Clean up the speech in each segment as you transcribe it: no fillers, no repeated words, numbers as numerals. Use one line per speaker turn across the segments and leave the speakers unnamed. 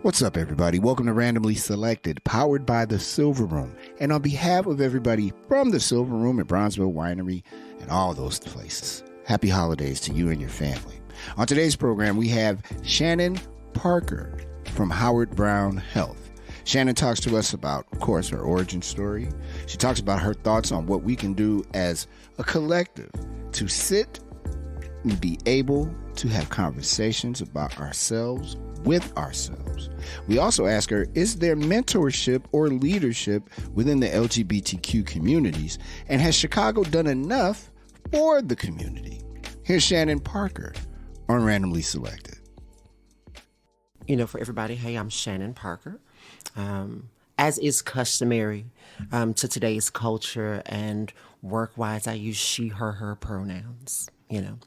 What's up, everybody? Welcome to Randomly Selected, powered by the Silver Room. And on behalf of everybody from the Silver Room at Bronzeville Winery and all those places, happy holidays to you and your family. On today's program, we have Channyn Parker from Howard Brown Health. Channyn talks to us about, of course, her origin story. She talks about her thoughts on what we can do as a collective to sit and be able to have conversations about ourselves with ourselves. We also ask her, is there mentorship or leadership within the LGBTQ communities? And has Chicago done enough for the community? Here's Channyn Parker on Randomly Selected.
You know, for everybody, hey, I'm Channyn Parker. As is customary to today's culture and work-wise, I use she, her pronouns, you know.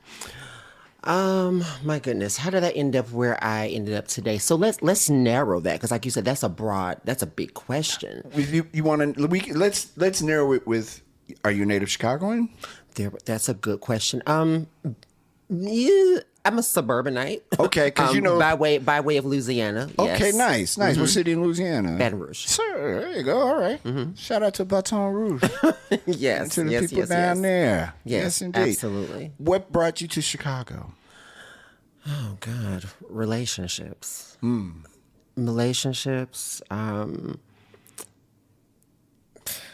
My goodness, how did I end up where I ended up today? So let's narrow that, because like you said, that's a big question.
You want to let's narrow it with, are you a native Chicagoan?
That's a good question. Yeah, I'm a suburbanite.
Okay, because
by way of Louisiana.
Okay,
yes.
nice.
Mm-hmm.
What city in Louisiana?
Baton Rouge.
Sir, there you go. All right. Mm-hmm. Shout out to Baton Rouge.
Yes,
to the people down there.
Yes,
indeed.
Absolutely.
What brought you to Chicago?
Oh God, relationships. Relationships.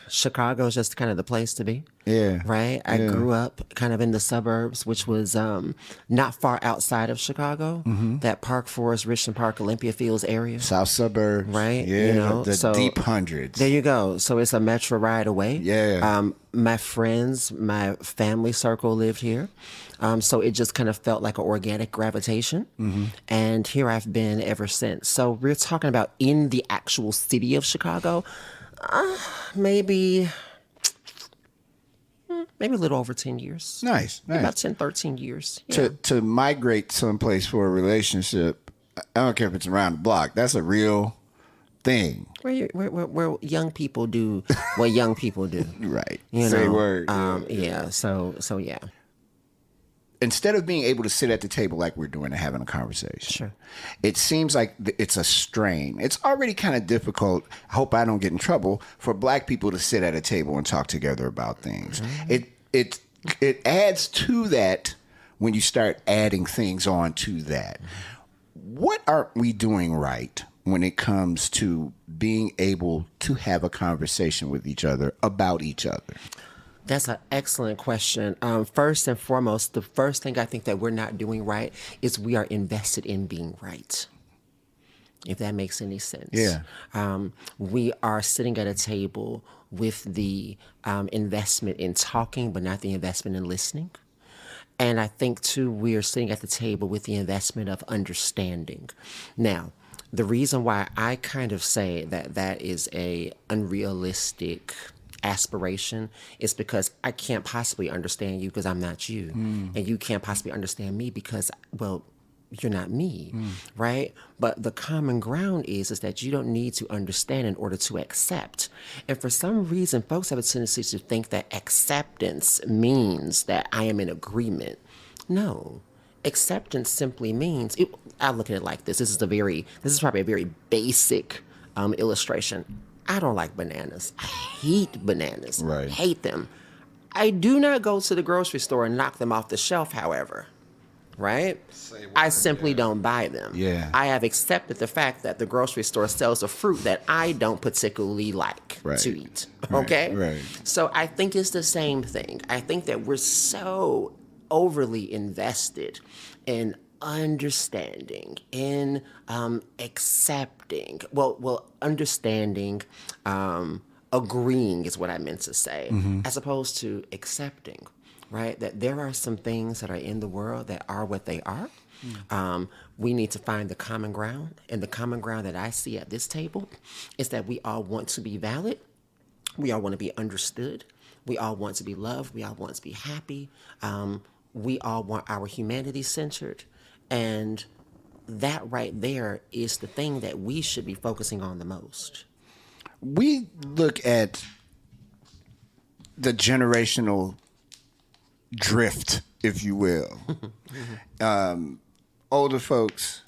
Chicago is just kind of the place to be.
Yeah.
Right? I grew up kind of in the suburbs, which was not far outside of Chicago. Mm-hmm. That Park Forest, Richland Park, Olympia Fields area.
South suburbs.
Right?
Yeah. The deep hundreds.
There you go. So it's a metro ride away.
Yeah.
My friends, my family circle lived here. So it just kind of felt like an organic gravitation. Mm-hmm. And here I've been ever since. So we're talking about in the actual city of Chicago. Maybe a little over 10 years.
Nice.
About 10, 13 years. Yeah.
To migrate someplace for a relationship, I don't care if it's around the block, that's a real thing.
Where young people do what young people do.
Right.
Say
word.
Yeah. So yeah.
Instead of being able to sit at the table like we're doing and having a conversation,
sure, it
seems like it's a strain. It's already kind of difficult. I hope I don't get in trouble for Black people to sit at a table and talk together about things. Mm-hmm. It adds to that when you start adding things on to that. Mm-hmm. What aren't we doing right when it comes to being able to have a conversation with each other about each other?
That's an excellent question. First and foremost, the first thing I think that we're not doing right is we are invested in being right, if that makes any sense.
Yeah.
We are sitting at a table with the investment in talking, but not the investment in listening. And I think, too, we are sitting at the table with the investment of understanding. Now, the reason why I kind of say that is a unrealistic aspiration is because I can't possibly understand you because I'm not you. And you can't possibly understand me because, well, you're not me, right? But the common ground is that you don't need to understand in order to accept. And for some reason, folks have a tendency to think that acceptance means that I am in agreement. No. Acceptance simply means, I look at it like this. This is probably a very basic illustration. I don't like bananas. I hate bananas.
Right.
Hate them. I do not go to the grocery store and knock them off the shelf, however. Right? I simply don't buy them.
Yeah.
I have accepted the fact that the grocery store sells a fruit that I don't particularly like to eat. Okay?
Right.
So I think it's the same thing. I think that we're so overly invested in understanding, in accepting, understanding, agreeing is what I meant to say, as opposed to accepting, right? That there are some things that are in the world that are what they are. We need to find the common ground, and the common ground that I see at this table is that we all want to be valid. We all want to be understood. We all want to be loved. We all want to be happy. We all want our humanity centered. And that right there is the thing that we should be focusing on the most.
We look at the generational drift, if you will. Older folks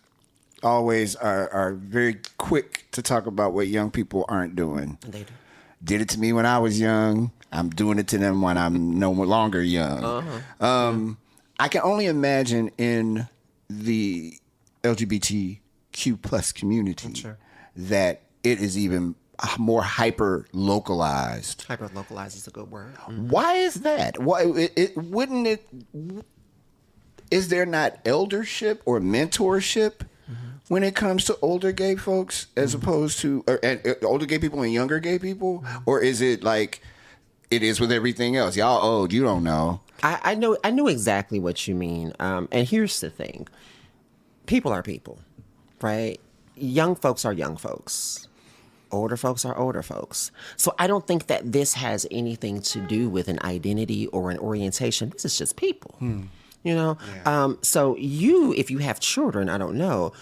always are very quick to talk about what young people aren't doing.
They do.
Did it to me when I was young. I'm doing it to them when I'm no longer young. I can only imagine in the LGBTQ plus community that it is even more hyper localized.
Hyper localized is a good word.
Why is that? Why wouldn't it? Is there not eldership or mentorship when it comes to older gay folks, as opposed to older gay people and younger gay people, or is it like it is with everything else? Y'all old, you don't know.
I know exactly what you mean. And here's the thing: people are people, right? Young folks are young folks. Older folks are older folks. So I don't think that this has anything to do with an identity or an orientation. This is just people. You know? Yeah. So you, if you have children, I don't know,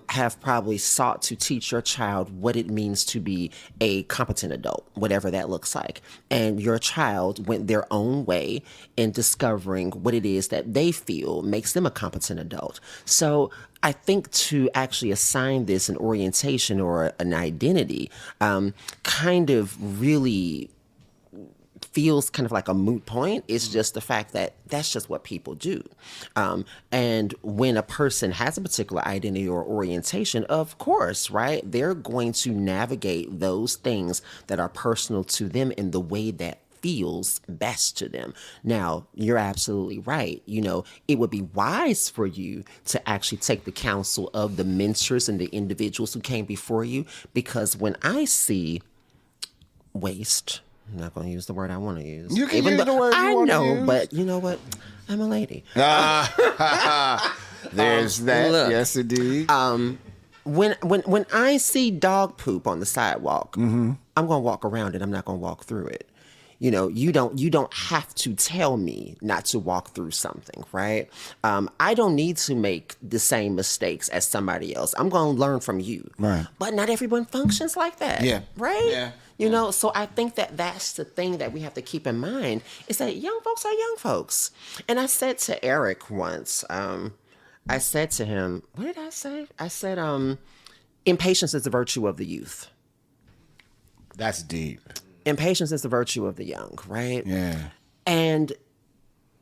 have probably sought to teach your child what it means to be a competent adult, whatever that looks like. And your child went their own way in discovering what it is that they feel makes them a competent adult. So I think to actually assign this an orientation or an identity kind of really feels kind of like a moot point. It's just the fact that that's just what people do. And when a person has a particular identity or orientation, of course, right, they're going to navigate those things that are personal to them in the way that feels best to them. Now, you're absolutely right. You know, it would be wise for you to actually take the counsel of the mentors and the individuals who came before you, because when I see waste, I'm not going to use the word I want to use.
You can use the word you want to use.
I know, but you know what? I'm a lady.
There's that.
Look,
yes, indeed.
When I see dog poop on the sidewalk, I'm going to walk around it. I'm not going to walk through it. You know, you don't have to tell me not to walk through something, right? I don't need to make the same mistakes as somebody else. I'm going to learn from you.
Right.
But not everyone functions like that.
Yeah.
Right?
Yeah.
You know, so I think that that's the thing that we have to keep in mind, is that young folks are young folks. And I said to Eric once, I said to him, what did I say? I said, impatience is the virtue of the youth.
That's deep.
Impatience is the virtue of the young, right?
Yeah.
And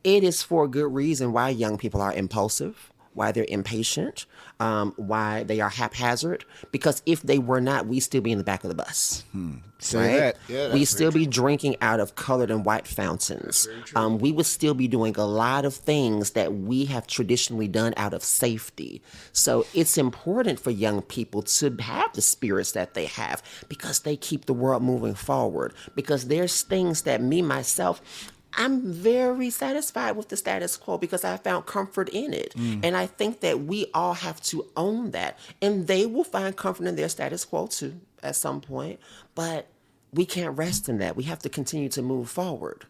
it is for a good reason why young people are impulsive, why they're impatient, why they are haphazard. Because if they were not, we'd still be in the back of the bus.
Say
right?
that. Yeah,
we'd still be drinking out of colored and white fountains. We would still be doing a lot of things that we have traditionally done out of safety. So it's important for young people to have the spirits that they have, because they keep the world moving forward. Because there's things that myself, I'm very satisfied with the status quo because I found comfort in it. And I think that we all have to own that. And they will find comfort in their status quo too at some point. But we can't rest in that. We have to continue to move forward.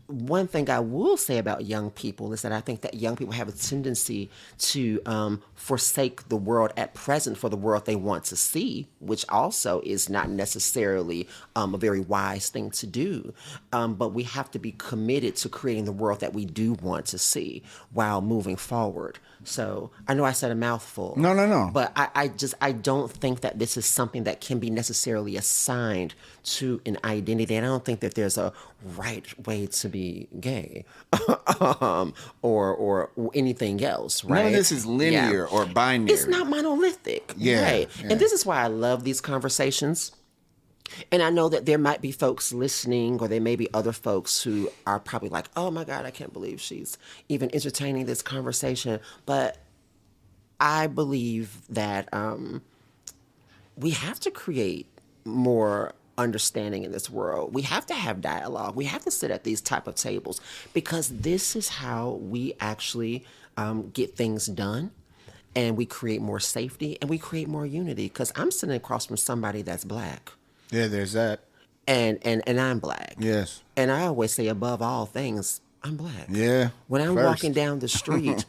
One thing I will say about young people is that I think that young people have a tendency to forsake the world at present for the world they want to see, which also is not necessarily a very wise thing to do. But we have to be committed to creating the world that we do want to see while moving forward. So I know I said a mouthful.
No.
But I don't think that this is something that can be necessarily assigned to an identity. And I don't think that there's a right way to be gay or anything else, right?
None of this is linear or binary.
It's not monolithic.
Yeah,
right?
Yeah.
And this is why I love these conversations. And I know that there might be folks listening, or there may be other folks who are probably like, oh my God, I can't believe she's even entertaining this conversation. But I believe that we have to create more understanding in this world. We have to have dialogue. We have to sit at these type of tables, because this is how we actually get things done. And we create more safety, and we create more unity. Because I'm sitting across from somebody that's Black.
Yeah, there's that.
And I'm Black.
Yes.
And I always say, above all things, I'm Black.
Yeah.
When I'm walking down the street,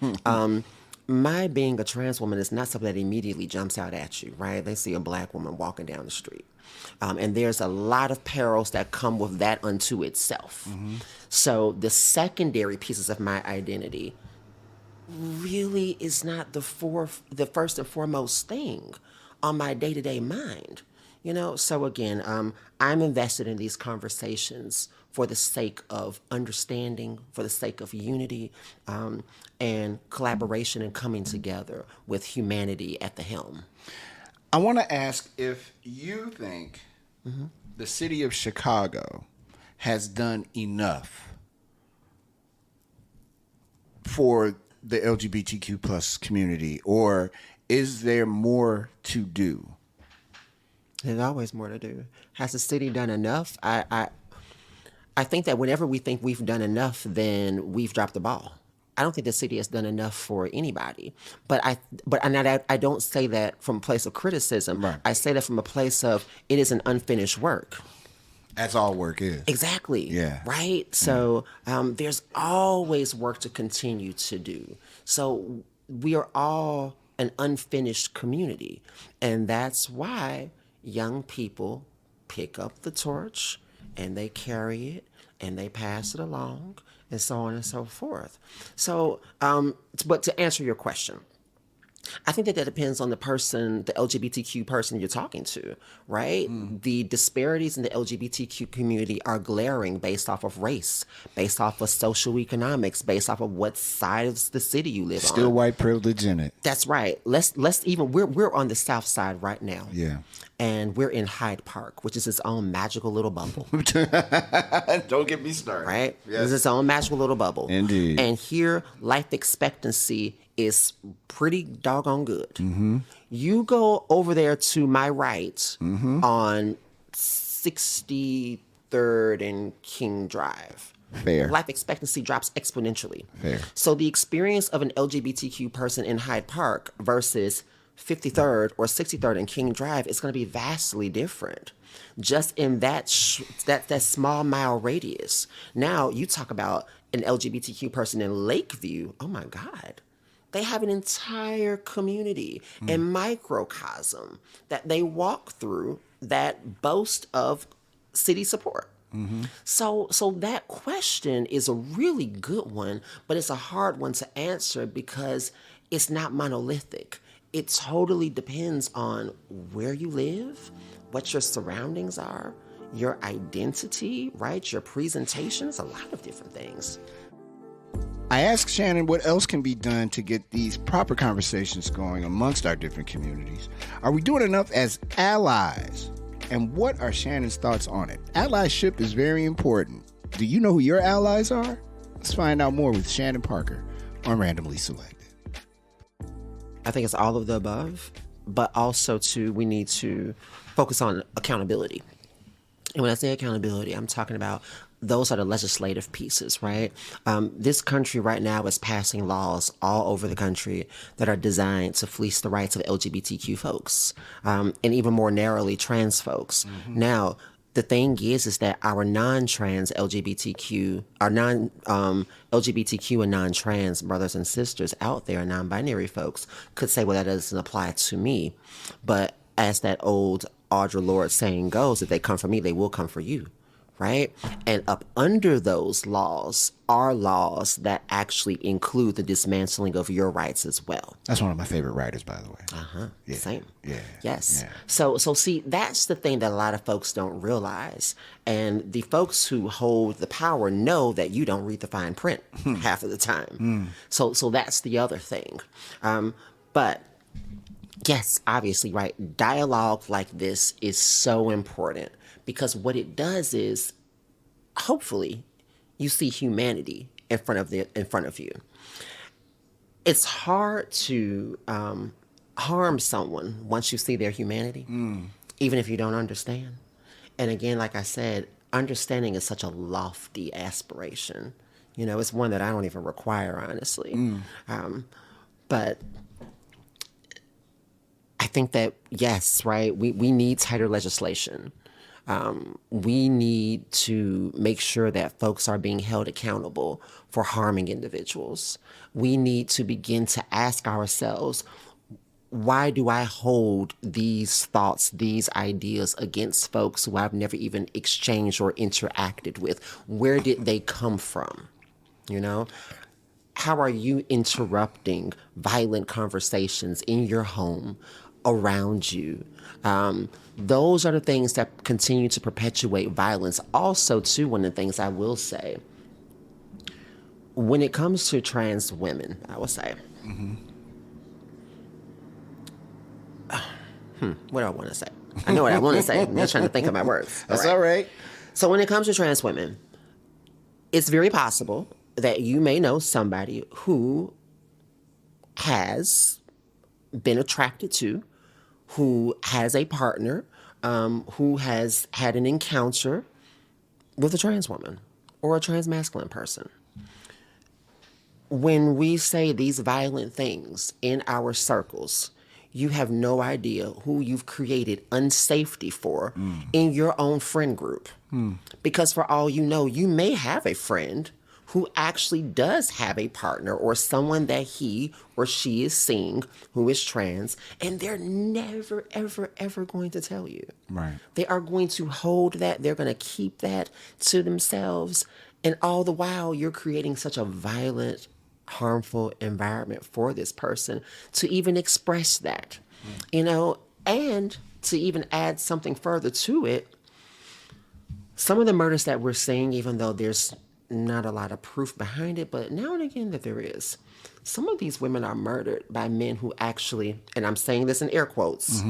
my being a trans woman is not something that immediately jumps out at you, right? They see a Black woman walking down the street. And there's a lot of perils that come with that unto itself. So the secondary pieces of my identity really is not the first and foremost thing on my day-to-day mind. So again, I'm invested in these conversations for the sake of understanding, for the sake of unity, and collaboration and coming together with humanity at the helm.
I want to ask if you think the city of Chicago has done enough for the LGBTQ plus community, or is there more to do?
There's always more to do. Has the city done enough? I think that whenever we think we've done enough, then we've dropped the ball. I don't think the city has done enough for anybody. I don't say that from a place of criticism.
Right.
I say that from a place of it is an unfinished work.
That's all work is.
Exactly.
Yeah.
Right? So there's always work to continue to do. So we are all an unfinished community. And that's why young people pick up the torch and they carry it and they pass it along and so on and so forth. So, but to answer your question, I think that depends on the person, the LGBTQ person you're talking to, right? The disparities in the LGBTQ community are glaring based off of race, based off of social economics, based off of what side of the city you live on.
Still white privilege in it.
That's right. Let's even we're on the south side right now.
Yeah.
And we're in Hyde Park, which is its own magical little bubble.
Don't get me started.
Right?
Yes.
It's its own magical little bubble.
Indeed.
And here, life expectancy is pretty doggone good. Mm-hmm. You go over there to my right on 63rd and King Drive.
Fair.
Life expectancy drops exponentially.
Fair.
So the experience of an LGBTQ person in Hyde Park versus 53rd or 63rd and King Drive is going to be vastly different. Just in that small mile radius. Now, you talk about an LGBTQ person in Lakeview. Oh my God. They have an entire community and microcosm that they walk through that boast of city support. So that question is a really good one, but it's a hard one to answer because it's not monolithic. It totally depends on where you live, what your surroundings are, your identity, right? Your presentations, a lot of different things.
I asked Channyn what else can be done to get these proper conversations going amongst our different communities. Are we doing enough as allies? And what are Channyn's thoughts on it? Allyship is very important. Do you know who your allies are? Let's find out more with Channyn Parker on Randomly Selected.
I think it's all of the above, but also too, we need to focus on accountability. And when I say accountability, I'm talking about those are the legislative pieces, right? This country right now is passing laws all over the country that are designed to fleece the rights of LGBTQ folks, and even more narrowly, trans folks. Now, the thing is that our non-trans LGBTQ, our non-LGBTQ and non-trans brothers and sisters out there, non-binary folks, could say, well, that doesn't apply to me. But as that old Audre Lorde saying goes, if they come for me, they will come for you. Right? And up under those laws are laws that actually include the dismantling of your rights as well.
That's one of my favorite writers, by the way.
Yeah. Same.
Yeah.
Yes.
Yeah.
So see, that's the thing that a lot of folks don't realize. And the folks who hold the power know that you don't read the fine print half of the time. So that's the other thing. But yes, obviously, right, dialogue like this is so important. Because what it does is, hopefully, you see humanity in front of you. It's hard to harm someone once you see their humanity, even if you don't understand. And again, like I said, understanding is such a lofty aspiration. It's one that I don't even require, honestly. But I think that, yes, right, we need tighter legislation. We need to make sure that folks are being held accountable for harming individuals. We need to begin to ask ourselves, why do I hold these thoughts, these ideas against folks who I've never even exchanged or interacted with? Where did they come from? How are you interrupting violent conversations in your home, around you? Those are the things that continue to perpetuate violence. Also, too, one of the things I will say, when it comes to trans women, I will say, what do I want to say? I know what I want to say. I'm just trying to think of my words.
That's all right.
So when it comes to trans women, it's very possible that you may know somebody who has been attracted to, who has a partner, who has had an encounter with a trans woman or a trans masculine person. When we say these violent things in our circles, you have no idea who you've created unsafety for in your own friend group. Because for all you know, you may have a friend who actually does have a partner or someone that he or she is seeing who is trans, and they're never, ever, ever going to tell you.
Right.
They are going to hold that. They're going to keep that to themselves. And all the while, you're creating such a violent, harmful environment for this person to even express that, you know, and to even add something further to it. Some of the murders that we're seeing, even though there's not a lot of proof behind it, but now and again that there is, some of these women are murdered by men who actually, and I'm saying this in air quotes,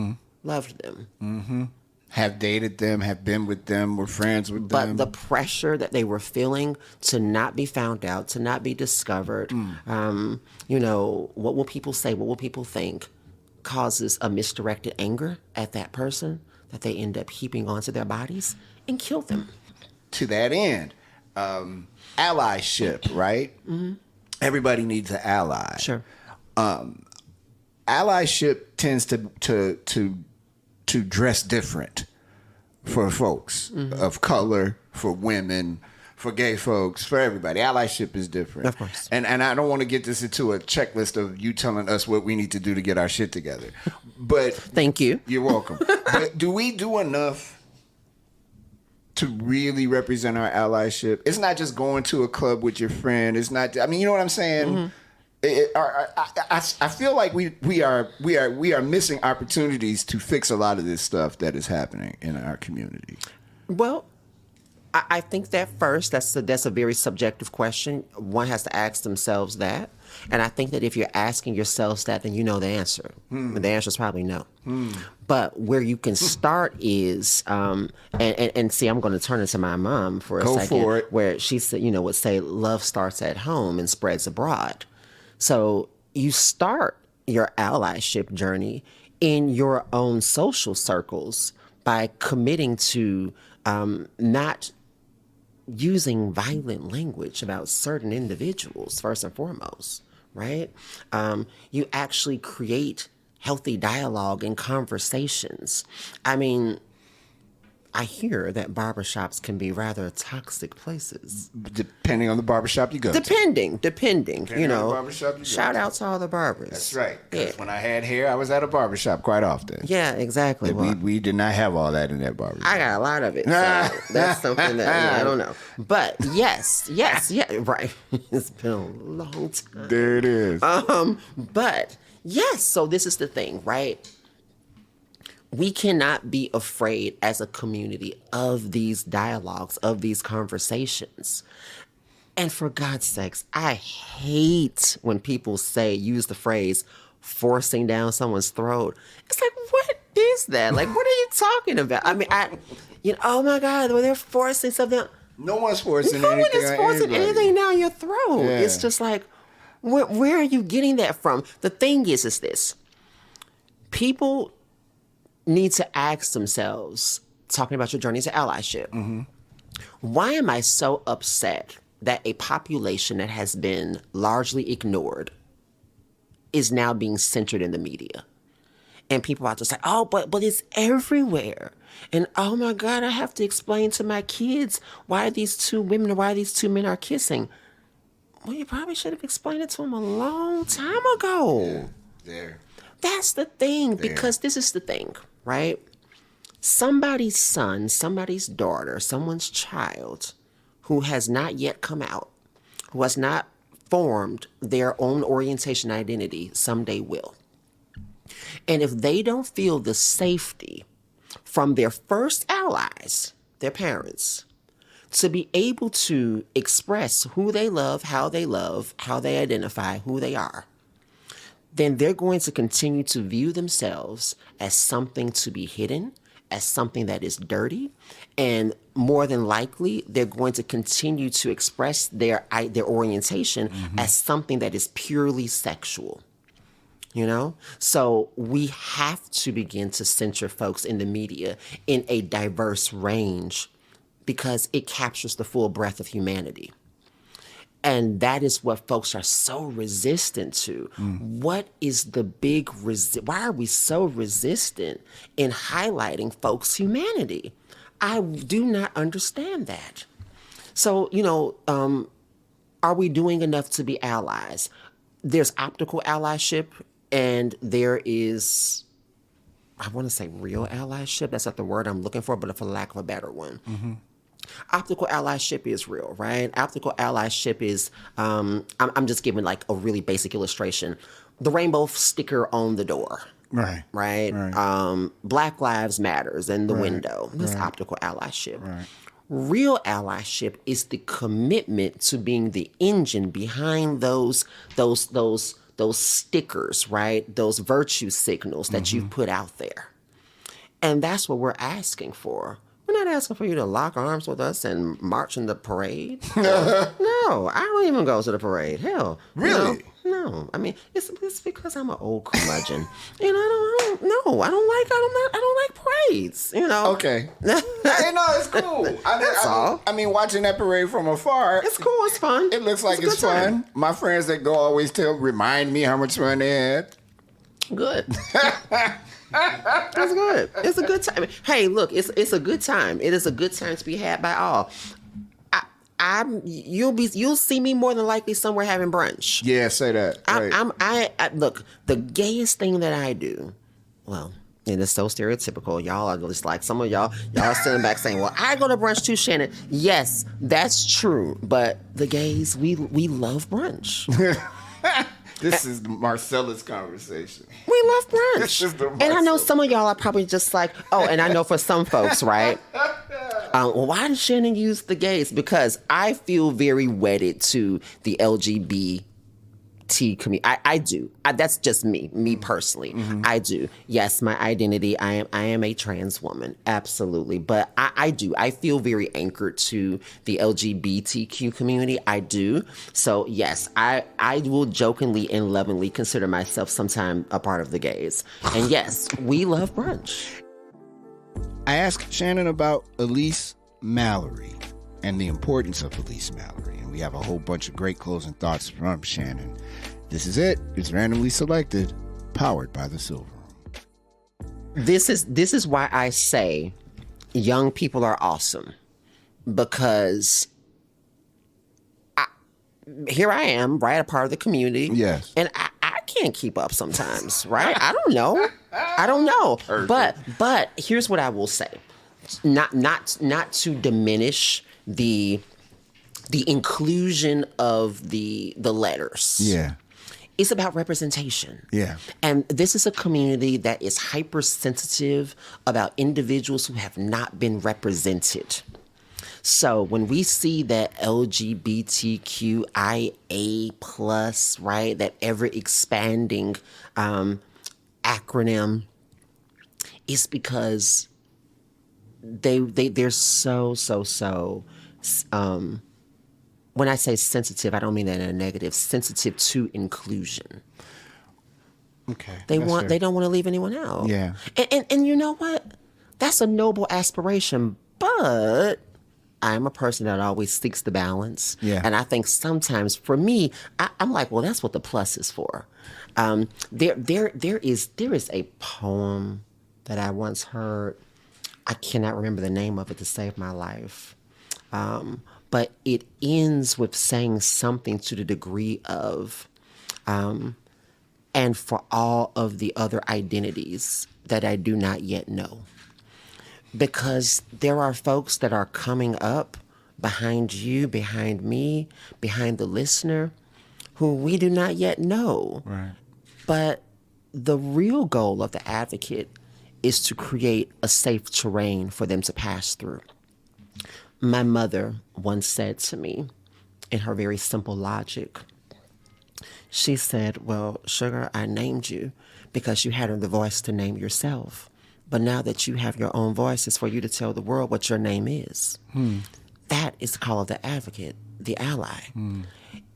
loved them.
Have dated them, have been with them, were friends with them.
But the pressure that they were feeling to not be found out, to not be discovered, you know, what will people say, what will people think, causes a misdirected anger at that person that they end up heaping onto their bodies and kill them.
To that end, allyship, right? Everybody needs an ally.
Sure.
Allyship tends to dress different for folks of color, for women, for gay folks, for everybody. Allyship is different.
Of course.
And I don't want to get this into a checklist of you telling us what we need to do to get our shit together. But
Thank you.
You're welcome. But do we do enough to really represent our allyship? It's not just going to a club with your friend. It's not, I mean, you know what I'm saying? I feel like we are missing opportunities to fix a lot of this stuff that is happening in our community.
Well, I think that first, that's a very subjective question. One has to ask themselves that. And I think that if you're asking yourselves that, then you know the answer. The answer is probably no. But where you can start is, and see, I'm going to turn into my mom for a second. Go for it. Where she said, you know, would say, love starts at home and spreads abroad. So you start your allyship journey in your own social circles by committing to not using violent language about certain individuals, first and foremost, right? You actually create healthy dialogue and conversations. I mean, I hear that barbershops can be rather toxic places.
Depending on the barbershop you go to.
Depending, you know.
On the barbershop you
shout
go
out to all the barbers.
That's right. Because when I had hair, I was at a barbershop quite often.
Yeah, exactly.
We did not have all that in that barbershop.
I got a lot of it. So that's something that I don't know. But yes, right. It's been a long time.
There it is.
But yes, so this is the thing, right? We cannot be afraid as a community of these dialogues, of these conversations. And for God's sakes, I hate when people use the phrase, forcing down someone's throat. It's like, what is that? Like, what are you talking about? I mean, oh my God, well, they're forcing something.
No one's forcing
anything.
No one
is forcing anything down your throat.
Yeah.
It's just like, where are you getting that from? The thing is this. People need to ask themselves, talking about your journey to allyship, why am I so upset that a population that has been largely ignored is now being centered in the media? And people are just like, oh, but it's everywhere. And oh my God, I have to explain to my kids why these two women or why these two men are kissing. Well, you probably should have explained it to them a long time ago.
Yeah, there.
That's the thing, because this is the thing, right? Somebody's son, somebody's daughter, someone's child who has not yet come out, who has not formed their own orientation identity someday will. And if they don't feel the safety from their first allies, their parents, to be able to express who they love, how they identify, who they are, then they're going to continue to view themselves as something to be hidden, as something that is dirty, and more than likely, they're going to continue to express their orientation as something that is purely sexual. You know? So we have to begin to center folks in the media in a diverse range because it captures the full breadth of humanity. And that is what folks are so resistant to. What is the big why are we so resistant in highlighting folks' humanity? I do not understand that. So, are we doing enough to be allies? There's optical allyship and there is, I want to say real allyship. That's not the word I'm looking for, but for lack of a better one. Optical allyship is real, right? Optical allyship is, I'm just giving like a really basic illustration. The rainbow sticker on the door. Right? Black Lives Matters in the window. That's optical allyship. Real allyship is the commitment to being the engine behind those stickers, right? Those virtue signals that you've put out there. And that's what we're asking for. We're not asking for you to lock arms with us and march in the parade. No, I don't even go to the parade. Hell.
Really?
No. I mean, it's because I'm an old curmudgeon. I don't like parades,
Okay. Hey, no, it's cool.
That's all.
I mean, watching that parade from afar.
It's cool. It's fun.
It looks like it's fun. My friends that go always remind me how much fun they had.
Good. That's good. It's a good time. Hey, look, it's a good time. It is a good time to be had by all. You'll see me more than likely somewhere having brunch.
Yeah, say that. Right.
Look, the gayest thing that I do, well, and it's so stereotypical. Y'all are just like, some of y'all sitting back saying, well, I go to brunch too, Channyn. Yes, that's true. But the gays, we love brunch.
This is the Marcellus conversation.
We love brunch.
This is the
and I know some of y'all are probably just like, and I know for some folks, right? Well, why does Channyn use the gays? Because I feel very wedded to the LGBT community. I do. That's just me personally. I do. Yes, my identity. I am a trans woman, absolutely. But I do. I feel very anchored to the LGBTQ community. I do. So yes, I will jokingly and lovingly consider myself sometime a part of the gays. And yes, we love brunch.
I asked Channyn about Elise Mallory and the importance of Elise Mallory. And we have a whole bunch of great closing thoughts from Channyn. This is it. It's randomly selected, powered by the Silver Room.
This is why I say young people are awesome. Because here I am, right, a part of the community.
Yes.
And I can't keep up sometimes, right? I don't know. But here's what I will say. Not to diminish the inclusion of the letters.
Yeah.
It's about representation.
Yeah.
And this is a community that is hypersensitive about individuals who have not been represented. So when we see that LGBTQIA+, right, that ever expanding acronym, it's because they're so when I say sensitive, I don't mean that in a negative, sensitive to inclusion.
Okay.
They don't want to leave anyone out.
Yeah.
And you know what? That's a noble aspiration, but I'm a person that always seeks the balance.
Yeah.
And I think sometimes for me, I'm like, well, that's what the plus is for. There is a poem that I once heard. I cannot remember the name of it to save my life. But it ends with saying something to the degree of, and for all of the other identities that I do not yet know. Because there are folks that are coming up behind you, behind me, behind the listener, who we do not yet know.
Right.
But the real goal of the advocate is to create a safe terrain for them to pass through. My mother once said to me, in her very simple logic, she said, well, sugar, I named you because you had the voice to name yourself. But now that you have your own voice, it's for you to tell the world what your name is. That is the call of the advocate, the ally.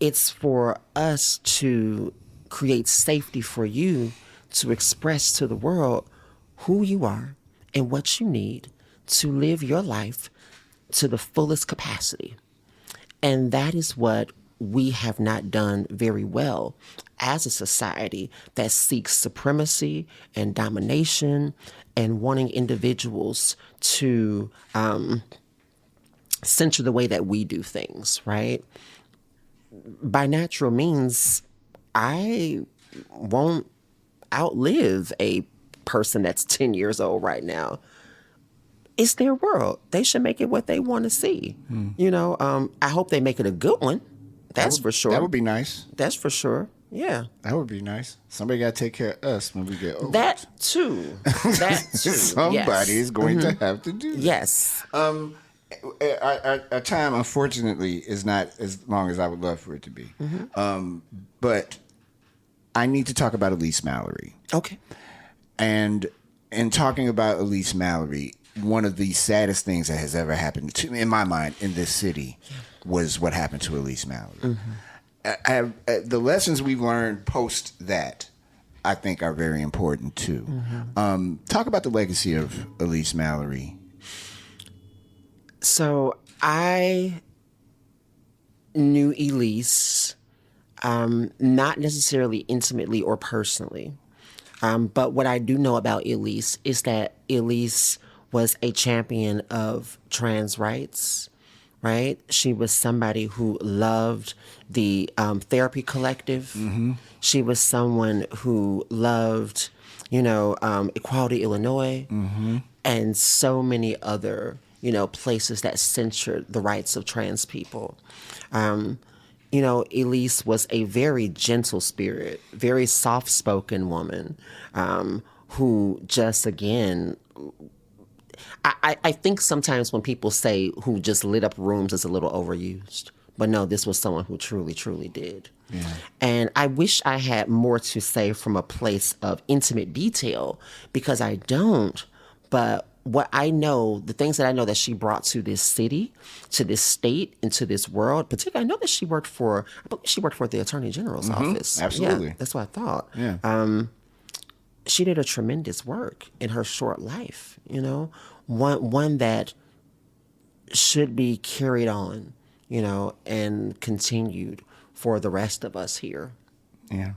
It's for us to create safety for you to express to the world who you are and what you need to live your life to the fullest capacity. And that is what we have not done very well as a society that seeks supremacy and domination and wanting individuals to censor the way that we do things, right? By natural means, I won't outlive a person that's 10 years old right now. It's their world. They should make it what they want to see. You know, I hope they make it a good one. That's for sure.
That would be nice.
That's for sure. Yeah.
That would be nice. Somebody got to take care of us when we get old.
That too. That too.
Somebody is going to have to do that.
Yes.
Our time, unfortunately, is not as long as I would love for it to be. But I need to talk about Elise Mallory.
Okay.
And in talking about Elise Mallory, one of the saddest things that has ever happened to me, in my mind, in this city, was what happened to Elise Mallory. The lessons we've learned post that, I think, are very important too. Talk about the legacy of Elise Mallory.
So I knew Elise, not necessarily intimately or personally, but what I do know about Elise is that Elise was a champion of trans rights, right? She was somebody who loved the therapy collective. She was someone who loved, Equality Illinois and so many other, places that censored the rights of trans people. Elise was a very gentle spirit, very soft-spoken woman who just, again, I think sometimes when people say who just lit up rooms is a little overused. But no, this was someone who truly, truly did. Yeah. And I wish I had more to say from a place of intimate detail because I don't. But what I know, the things that I know that she brought to this city, to this state, and to this world, particularly, I know that she worked for the Attorney General's office.
Absolutely.
Yeah, that's what I thought.
Yeah.
She did a tremendous work in her short life, one that should be carried on, and continued for the rest of us here.
Yeah.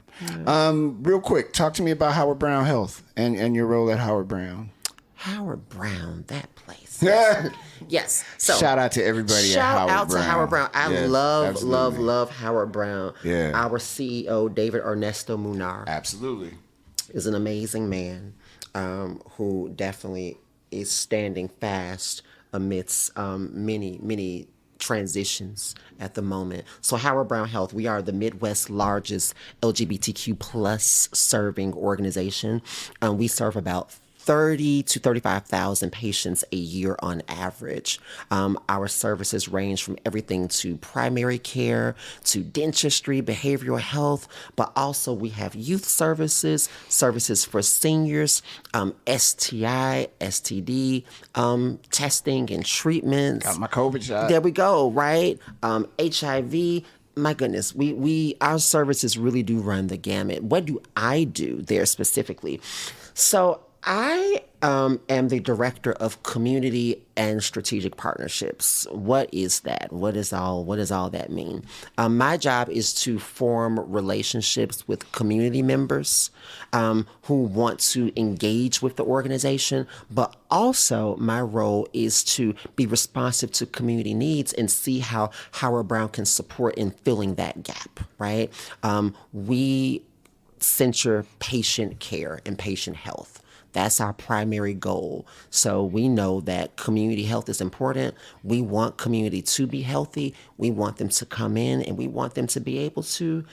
Real quick, talk to me about Howard Brown Health and your role at Howard Brown.
Howard Brown, that place.
Yeah.
Yes. So
shout out to everybody at Howard Brown.
Shout out to Howard Brown. I love Howard Brown.
Yeah.
Our CEO, David Ernesto Munar.
Absolutely.
Is an amazing man who definitely is standing fast amidst many transitions at the moment. So Howard Brown Health, we are the Midwest's largest LGBTQ plus serving organization. We serve about 30 to 35,000 patients a year on average. Our services range from everything to primary care, to dentistry, behavioral health, but also we have youth services for seniors, STI, STD, testing and treatments.
Got my COVID shot.
There we go, right? HIV. My goodness, our services really do run the gamut. What do I do there specifically? So I am the director of community and strategic partnerships. What is that? What does all that mean? My job is to form relationships with community members who want to engage with the organization, but also my role is to be responsive to community needs and see how Howard Brown can support in filling that gap, right? We censure patient care and patient health. That's our primary goal. So we know that community health is important. We want community to be healthy. We want them to come in, and we want them to be able to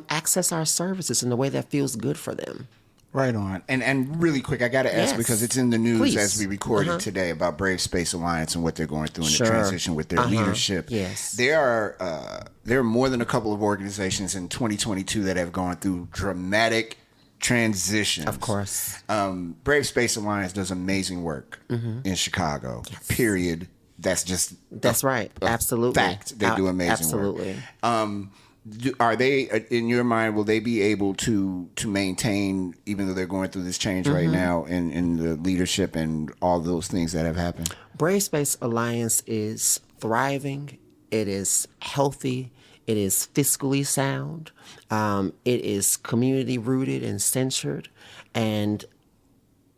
access our services in a way that feels good for them.
Right on. And really quick, I got to ask,
Yes.
because it's in the news
Please.
as we recorded today about Brave Space Alliance and what they're going through in
Sure.
the transition with their leadership.
Yes.
There are more than a couple of organizations in 2022 that have gone through dramatic transitions.
Of course.
Brave Space Alliance does amazing work in Chicago.
Yes.
Period. That's
right. Absolutely.
Fact. They do amazing
Absolutely.
work. Are they, in your mind, will they be able to maintain, even though they're going through this change right now in the leadership and all those things that have happened?
Brave Space Alliance is thriving. It is healthy. It is fiscally sound. It is community rooted and centered, and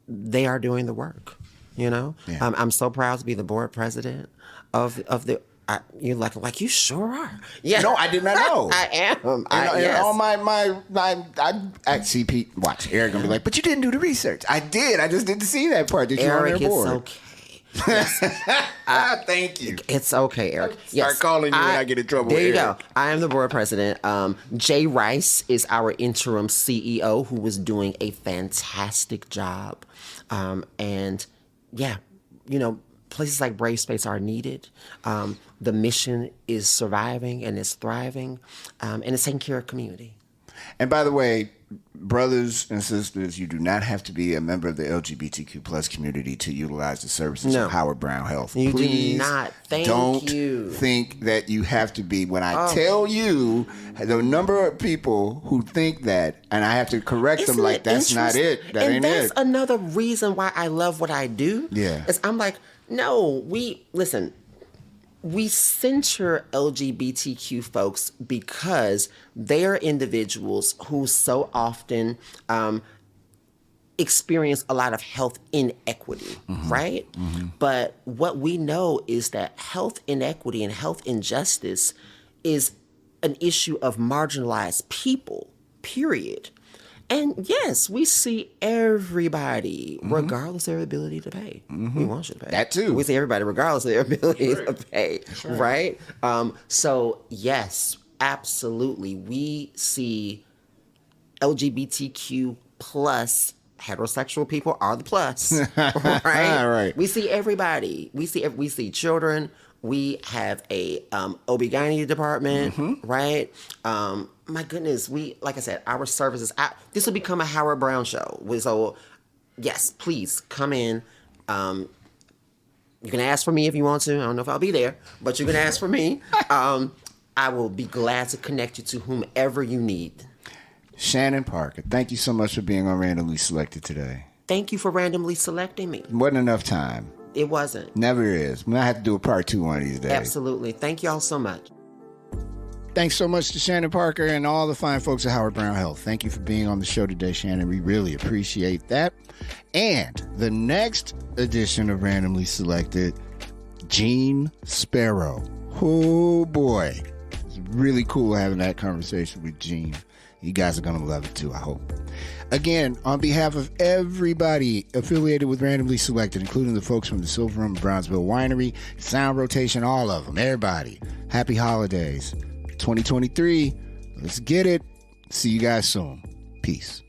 they are doing the work. You know,
Yeah.
I'm so proud to be the board president of the. You're like you sure are. Yeah.
No, I did not know.
I am.
And all I actually, Pete, watch, Eric gonna be like, but you didn't do the research. I did. I just didn't see that part that you were on
Eric,
their
it's
board.
okay. Yes.
Thank you.
It's okay, Eric.
Start calling you when I get in trouble.
There you
Eric.
go. I am the board president. Jay Rice is our interim CEO, who was doing a fantastic job. And yeah, you know, places like Brave Space are needed. The mission is surviving and it's thriving, and it's taking care of community.
And by the way, brothers and sisters, you do not have to be a member of the LGBTQ plus community to utilize the services
No.
of Howard Brown Health.
You do
Please
not. Thank
don't
you.
think that you have to be. When I tell you the number of people who think that, and I have to correct them
Isn't
like,
it
that's not it. That
and
ain't
that's
it.
another reason why I love what I do.
Yeah.
Is I'm like, no, we censure LGBTQ folks because they are individuals who so often experience a lot of health inequity, right? But what we know is that health inequity and health injustice is an issue of marginalized people, period. And yes, we see everybody, regardless of their ability to pay. We want you to pay.
That too.
We see everybody, regardless of their ability to pay, right? So yes, absolutely. We see LGBTQ plus heterosexual people are the plus, right?
Right.
We see everybody. We see children. We have a OB-GYN department, right? My goodness, like I said, our services. This will become a Howard Brown show. So, yes, please come in. You can ask for me if you want to. I don't know if I'll be there, but you can ask for me. I will be glad to connect you to whomever you need.
Channyn Parker, thank you so much for being on Randomly Selected today.
Thank you for randomly selecting me.
Wasn't enough time.
It wasn't.
Never is. We might have to do a part 2 one of these days.
Absolutely. Thank y'all so much.
Thanks so much to Channyn Parker and all the fine folks at Howard Brown Health. Thank you for being on the show today, Channyn. We really appreciate that. And the next edition of Randomly Selected, Gene Sparrow. Oh, boy. It's really cool having that conversation with Gene. You guys are going to love it, too, I hope. Again, on behalf of everybody affiliated with Randomly Selected, including the folks from the Silver Room Brownsville Winery, Sound Rotation, all of them, everybody, happy holidays. 2023, let's get it. See you guys soon. Peace.